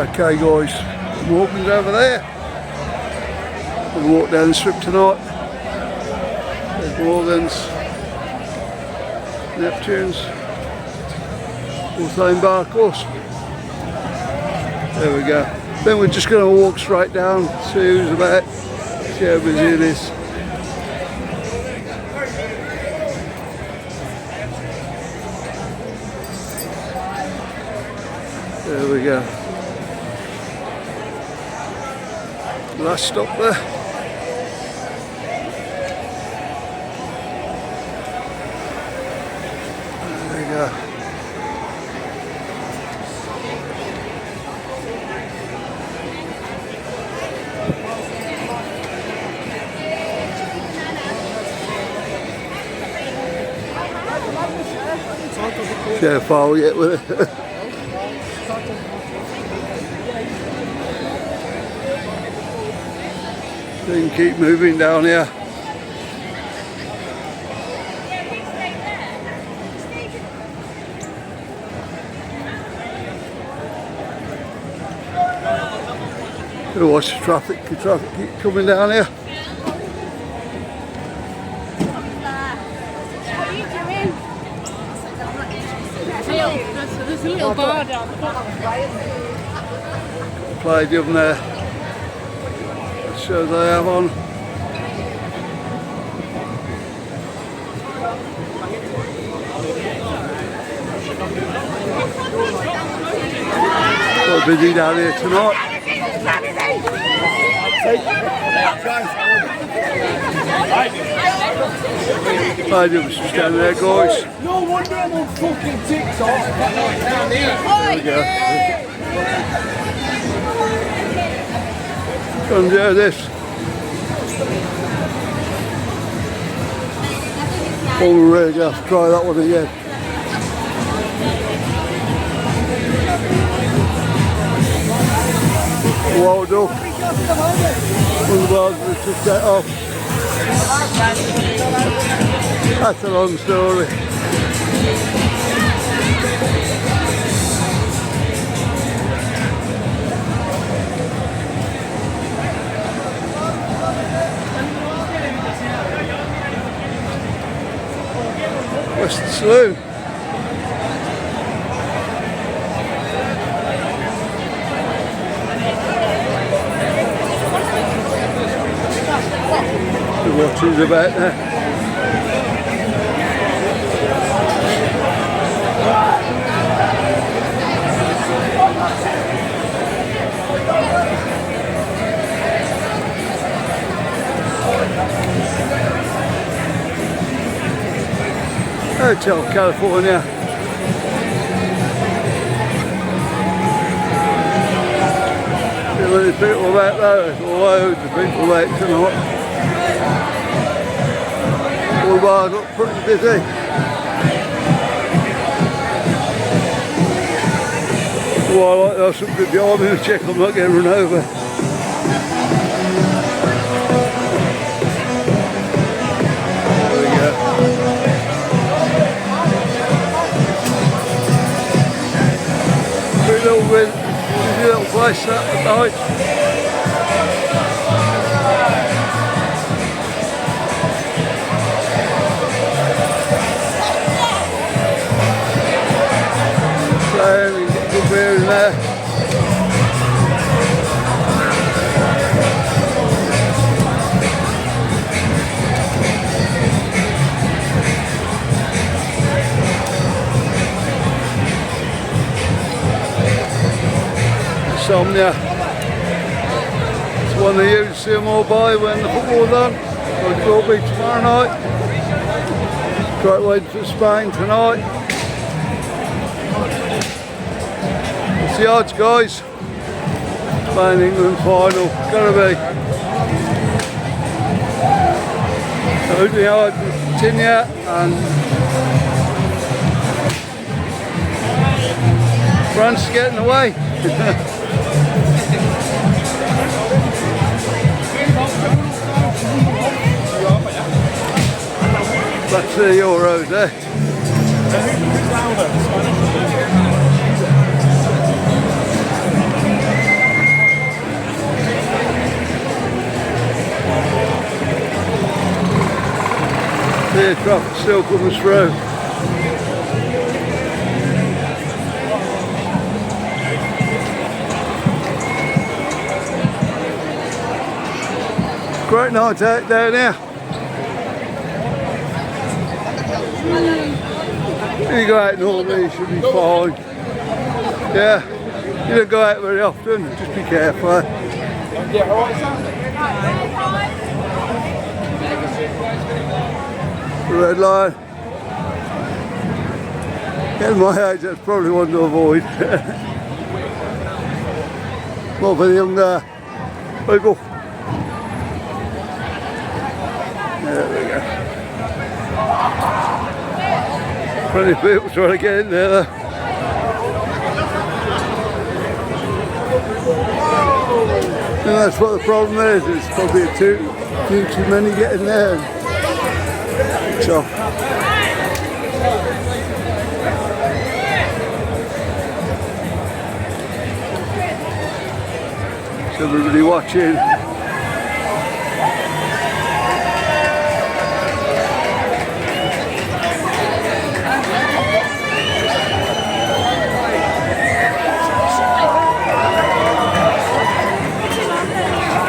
Okay guys, Morgan's over there. We'll walk down the strip tonight. There's Morgan's, Neptune's, Hawthorne Bar course. There we go. Then we're just going to walk straight down, see who's about, see how busy it is. There we go. Last stop there. There we go. See how far we get with it. Then keep moving down here. Gotta watch the traffic keep coming down here. There's a little bar down the bottom. Play the oven there. Show they have on. Quite busy down here tonight. Stadium's just down there, guys. No wonder I'm on fucking TikTok. There we go. Come do this. Oh, we're ready to have to try that one again. Wild duck. One of the bars we took that off. That's a long story. Western Saloon. The watches about there. Hotel California. See many people about there, loads of people out tonight. All the bars look pretty busy. Well, I like there's something behind me to check I'm not getting run over. Little place that night. So we get good beer in there. Insomnia. It's one of you to see them all by when the football's on. It will be tomorrow night. Great waiting for Spain tonight. It's the odds, guys. Spain England final. Gotta be. Holding hard with Tinia and France getting away. Back to the Euros, eh? severe traffic still comes through. Great night out down here. You go out normally, you should be fine. Yeah, you don't go out very often, just be careful. The red line. At my age, that's probably one to avoid. More for the younger people. There we go. Plenty of people trying to get in there though. And that's what the problem is, it's probably too many getting there. So everybody watching.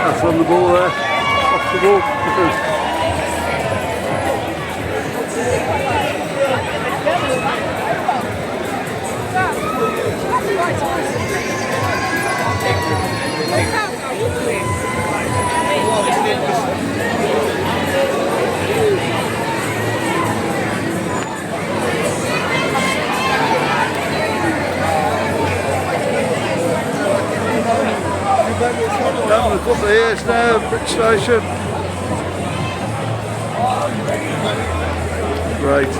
That's on the ball there, off the ball. Having a couple of years now, Brit Station. Right.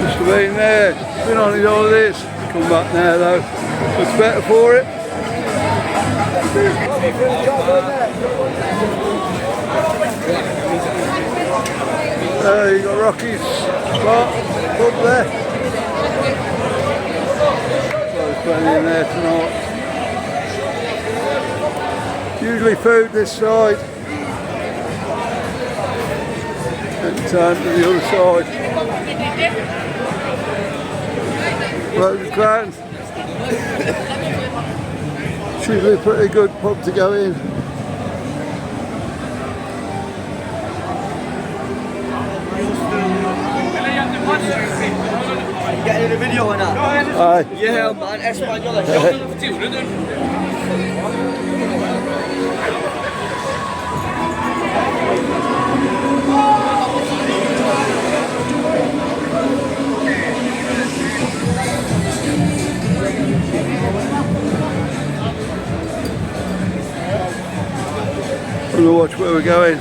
Just been there, been on his holidays. Come back now though. Looks better for it. You got Rocky's spot up there. So there's plenty in there tonight. Usually food this side. And time to the other side. Loads of crowds. It's usually a pretty good pub to go in. Getting in a video or not? Aye. Yeah, man, Espanol. We'll watch where we're going.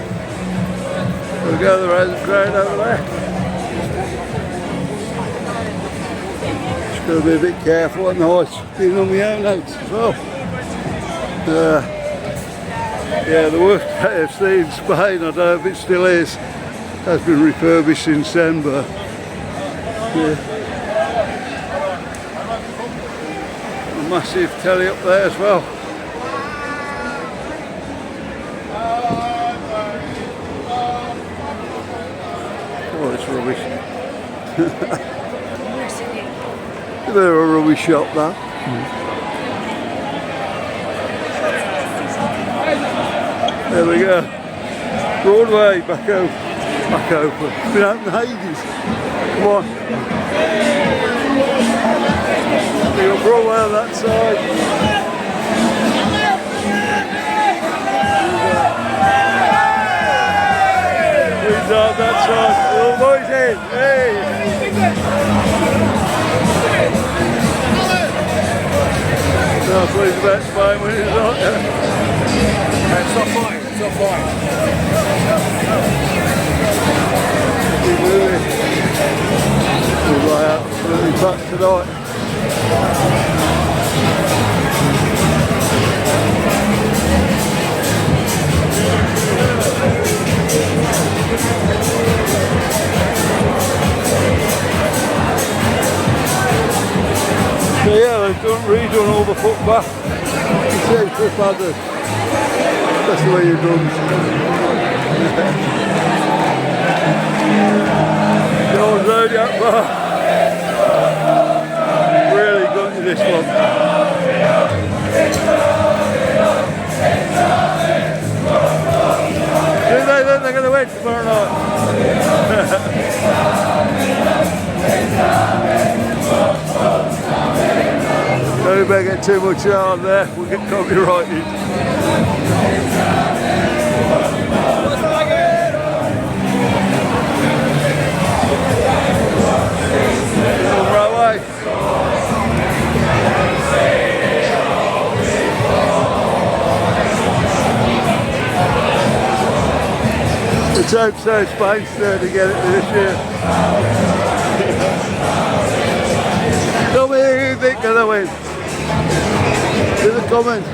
We'll go the road over there. Just got to be a bit careful and nice being on my own notes as well. Yeah, the worst KFC in Spain, I don't know if it still is, has been refurbished since then, but yeah. A massive telly up there as well. Oh, it's rubbish. A bit of a rubbish shop, that. There we go. Broadway, back open. It's been open ages. Come on. We got Broadway on that side. We's on that side. Little boys in. Hey. That's what he's about to buy when he's on there. It's not fine. It's not fine. We'll lie out for the back tonight. redone all the footpath. You see footpathers. That's the way you drums. The old road up there. Really good to this one. Do they think they're going to win tomorrow night? Don't better get too much out there, we'll get copyrighted. Right way. Let's hope so, Spain's there to get it this year. Tell me who you think going to win. In the comments.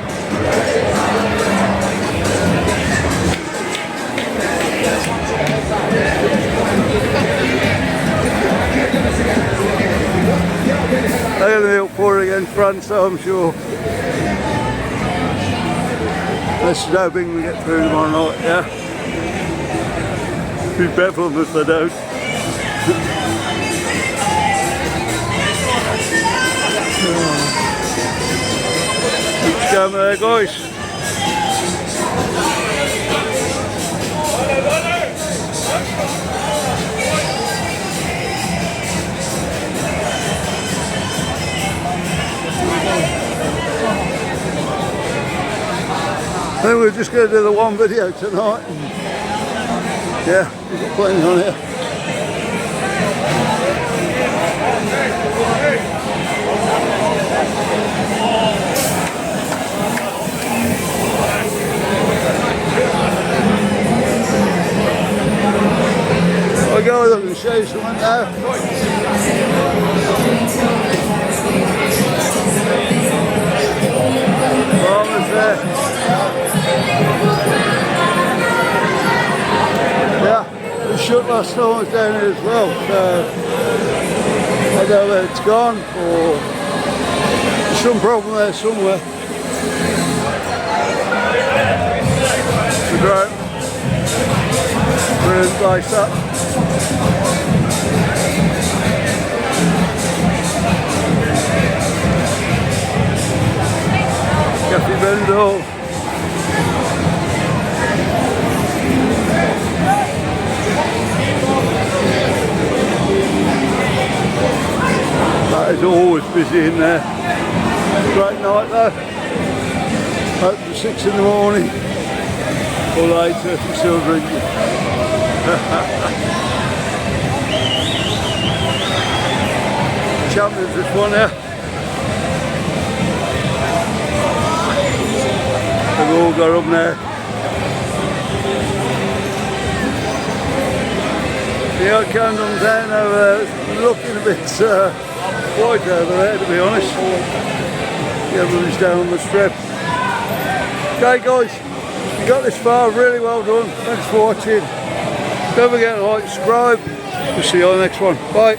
They're going to be up for it against France, I'm sure. Let's see how big we get through tomorrow night, yeah? Be better if they don't. Keep going there, guys. I think we're just going to do the one video tonight. Yeah, we've got plenty on here. I'll go with them and show you something now. Farmers there. Yeah, the shut last time was down here as well, so I don't know where it's gone or there's some problem there somewhere. It's a great, brilliant place that. Cafe Benidorm. That is always busy in there. Great night though. Open to 6 in the morning or later if you're still drinking. Champions this one here. They've all got up there. The old candles down over there, it's looking a bit white over there to be honest. Everybody's down on the strip. Okay guys, you got this far, really well done. Thanks for watching. Don't forget to like, subscribe. We'll see you on the next one. Bye.